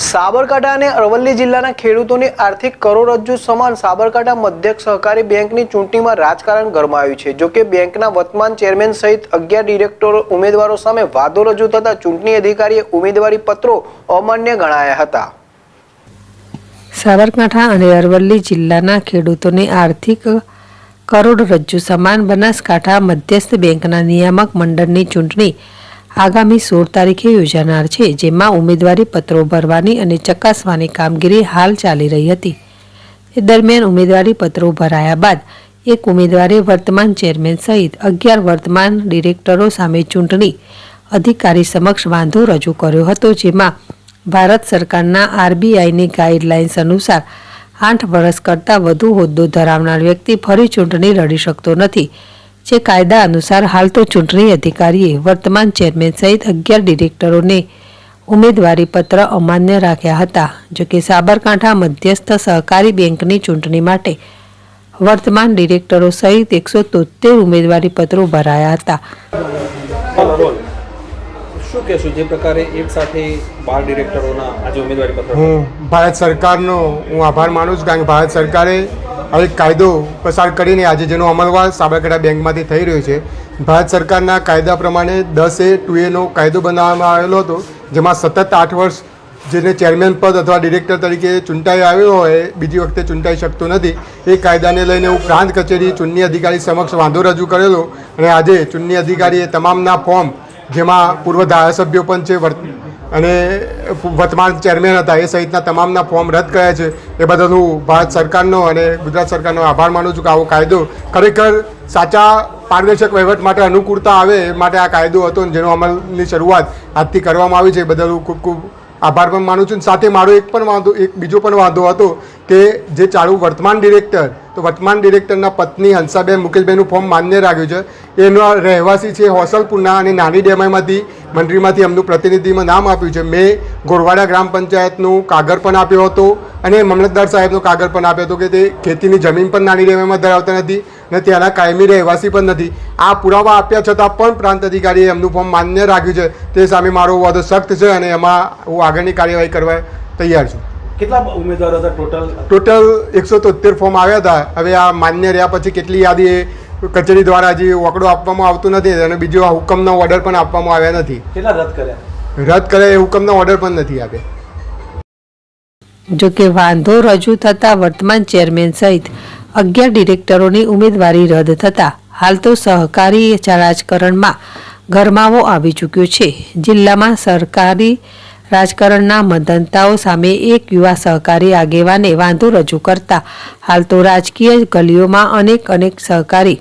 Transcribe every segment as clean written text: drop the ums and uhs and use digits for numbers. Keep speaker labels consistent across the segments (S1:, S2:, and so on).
S1: સાબરકાંઠા અને અરવલ્લી જિલ્લાના ખેડૂતોની આર્થિક કરોડરજ્જુ સમાન સાબરકાંઠા મધ્ય સહકારી બેંકની ચૂંટણીમાં રાજકારણ ગરમાયું છે। જો કે બેંકના વર્તમાન ચેરમેન સહિત 11 ડિરેક્ટરો ઉમેદવારો સામે વાદો રજૂ થતા ચૂંટણી અધિકારીએ ઉમેદવારી પત્રો અમાન્ય ગણાયા હતા।
S2: સાબરકાંઠા અને અરવલ્લી જિલ્લાના ખેડૂતોની આર્થિક કરોડરજ્જુ સમાન બનાસકાંઠા મધ્યસ્થ બેંકના નિયામક મંડળની ચૂંટણી આગામી 16 તારીખે યોજાનાર છે, જેમાં ઉમેદવારી પત્રો ભરવાની અને ચકાસવાની કામગીરી હાલ ચાલી રહી હતી। એ દરમિયાન ઉમેદવારી પત્રો ભરાયા બાદ એક ઉમેદવારે વર્તમાન ચેરમેન સહિત 11 વર્તમાન ડિરેક્ટરો સામે ચૂંટણી અધિકારી સમક્ષ વાંધો રજૂ કર્યો હતો, જેમાં ભારત સરકારના આરબીઆઈની ગાઈડલાઇન્સ અનુસાર 8 વર્ષ કરતાં વધુ હોદ્દો ધરાવનાર વ્યક્તિ ફરી ચૂંટણી લડી શકતો નથી, જે કાયદા અનુસાર હાલ તો ચૂંટણી અધિકારીએ વર્તમાન ચેરમેન સહિત 11 ડિરેક્ટરોને ઉમેદવારી પત્ર અમાન્ય રાખ્યા હતા। જો કે સાબરકાંઠા મધ્યસ્થ સહકારી બેંકની ચૂંટણી માટે વર્તમાન ડિરેક્ટરો સહિત 173 ઉમેદવારી પત્રો ભરાયા હતા।
S3: શું કહેશો જે પ્રકારે એક સાથે 12 ડિરેક્ટરોના આજે ઉમેદવારી પત્ર?
S4: હું ભારત સરકારનો આભાર માનું છું, કારણ કે ભારત સરકારે એક કાયદો પસાર કરીને આજે જેનો અમલવાર સાબરકાંઠા બેંકમાંથી થઈ રહ્યો છે। ભારત સરકારના કાયદા પ્રમાણે 10A2A કાયદો બનાવવામાં આવેલો હતો, જેમાં સતત 8 વર્ષ જેને ચેરમેન પદ અથવા ડિરેક્ટર તરીકે ચૂંટાઈ આવ્યો હોય બીજી વખતે ચૂંટાઈ શકતો નથી। એ કાયદાને લઈને હું પ્રાંત કચેરી ચૂંટણી અધિકારી સમક્ષ વાંધો રજૂ કરેલો અને આજે ચૂંટણી અધિકારીએ તમામના ફોર્મ, જેમાં પૂર્વ ધારાસભ્યો પણ છે અને વર્તમાન ચેરમેન હતા એ સહિતના તમામના ફોર્મ રદ કર્યા છે। એ બદલ હું ભારત સરકારનો અને ગુજરાત સરકારનો આભાર માનું છું કે આવો કાયદો ખરેખર સાચા પારદર્શક વહીવટ માટે અનુકૂળતા આવે એ માટે આ કાયદો હતો, જેનો અમલની શરૂઆત આજથી કરવામાં આવી છે। એ બદલ હું ખૂબ ખૂબ આભાર પણ માનું છું। સાથે મારો એક બીજો પણ વાંધો હતો કે જે ચાલુ વર્તમાન ડિરેક્ટર, તો વર્તમાન ડિરેક્ટરના પત્ની હંસાબેન મુકેશબેનનું ફોર્મ માન્ય રાખ્યું છે। એનો રહેવાસી છે હોસલપુરના અને નાની ડેમાઈમાંથી મંડળીમાંથી એમનું પ્રતિનિધિમાં નામ આપ્યું છે। મેં ગોરવાડા ગ્રામ પંચાયતનું કાગળ પણ આપ્યો હતો અને મામલતદાર સાહેબનો કાગળ પણ આપ્યો હતો કે તે ખેતીની જમીન પણ નાની ડેમાઈમાં ધરાવતા નથી અને ત્યાંના કાયમી રહેવાસી પણ નથી। આ પુરાવા આપ્યા છતાં પણ પ્રાંત અધિકારીએ એમનું ફોર્મ માન્ય રાખ્યું છે। તે સામે મારો વાદો સખ્ત છે અને એમાં હું આગળની કાર્યવાહી કરવા તૈયાર છું।
S3: કેટલા ઉમેદવારો હતા
S4: ટોટલ 173 ફોર્મ આવ્યા હતા। હવે આ માન્ય રહ્યા પછી કેટલી યાદી કચેરી દ્વારા હજી વકડો આપવામાં આવતું નથી અને બીજો આ હુકમના ઓર્ડર પણ આપવામાં આવ્યા નથી।
S3: કેટલા રદ કર્યા?
S4: રદ કર્યા એ હુકમના ઓર્ડર પણ નથી આપ્યા।
S2: જો કે વાંધો રજૂ થતા વર્તમાન ચેરમેન સહિત 11 ડિરેક્ટરોની ઉમેદવારી રદ થતા હાલ તો સહકારી રાજકારણમાં ગરમાવો આવી ચૂક્યો છે। જિલ્લામાં સરકારી રાજકારણના મતદાતાઓ સામે એક યુવા સહકારી આગેવાને વાંધો રજૂ કરતા હાલ તો રાજકીય ગલીઓમાં અનેક સહકારી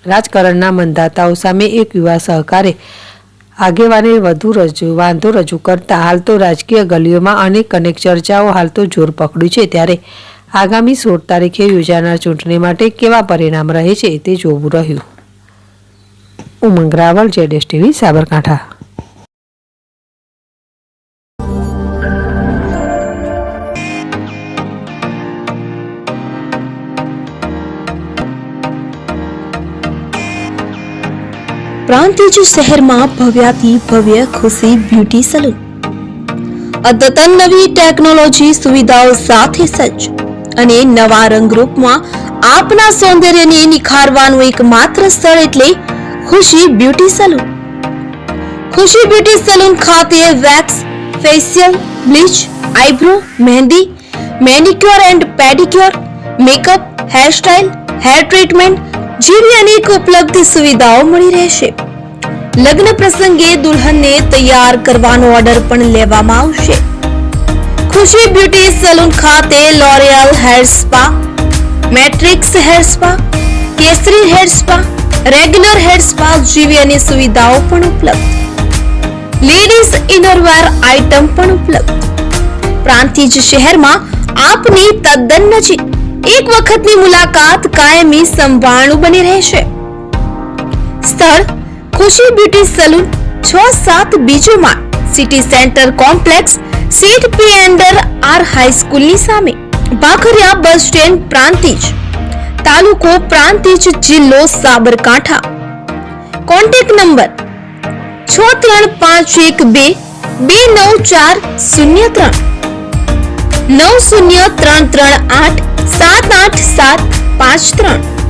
S2: રાજકારણના મતદાતાઓ સામે એક યુવા સહકારે આગેવાને વાંધો રજૂ કરતા હાલ તો રાજકીય ગલીઓમાં અનેક ચર્ચાઓ હાલ તો જોર પકડ્યું છે। ત્યારે આગામી 16 તારીખે યોજાનાર ચૂંટણી માટે કેવા પરિણામ રહે છે તે જોવું રહ્યું। ઉમંગ રાવલ, ZSTV, સાબરકાંઠા।
S5: પ્રાંતિજ શહેરમાં ભવ્યાથી ભવ્ય ખુશી બ્યુટી સલૂન અદ્યતન નવી ટેકનોલોજી સુવિધાઓ સાથે સજ્જ અને નવા રંગરૂપમાં આપના સૌંદર્યને નિખારવાનું એકમાત્ર સ્થળ એટલે Khushi beauty salon. Khushi beauty salon ખાતે wax, facial, bleach, eyebrow, mehndi, manicure and pedicure, makeup, hairstyle, hair treatment જેવી અનેક ઉપલબ્ધ સુવિધાઓ મળી રહેશે। લગ્ન પ્રસંગે દુલ્હનને તૈયાર કરવાનો ઓર્ડર પણ લેવામાં આવશે। ખુશી બ્યુટી સલૂન ખાતે L'Oreal hair spa, Matrix hair spa, Kesari hair spa, regular hair spa જેવી અનેક સુવિધાઓ પણ ઉપલબ્ધ। લેડીઝ ઇનરવેર આઇટમ પણ ઉપલબ્ધ। પ્રાંતિજ શહેરમાં આપની તદ્દન નજીક એક વખતની મુલાકાત કાયમી સંભાળનું બની રહેશે। સ્થળ ખુશી બ્યુટી સલૂન 6-7 બીજો માળ, સિટી સેન્ટર કોમ્પ્લેક્સ, સીટ પી અંડર આર હાઈસ્કૂલની સામે, ભાખરિયા બસ સ્ટેન્ડ, પ્રાંતિજ, તાલુકો પ્રાંતિજ, જિલ્લો સાબરકાંઠા। Contact number 6351229403 9033387853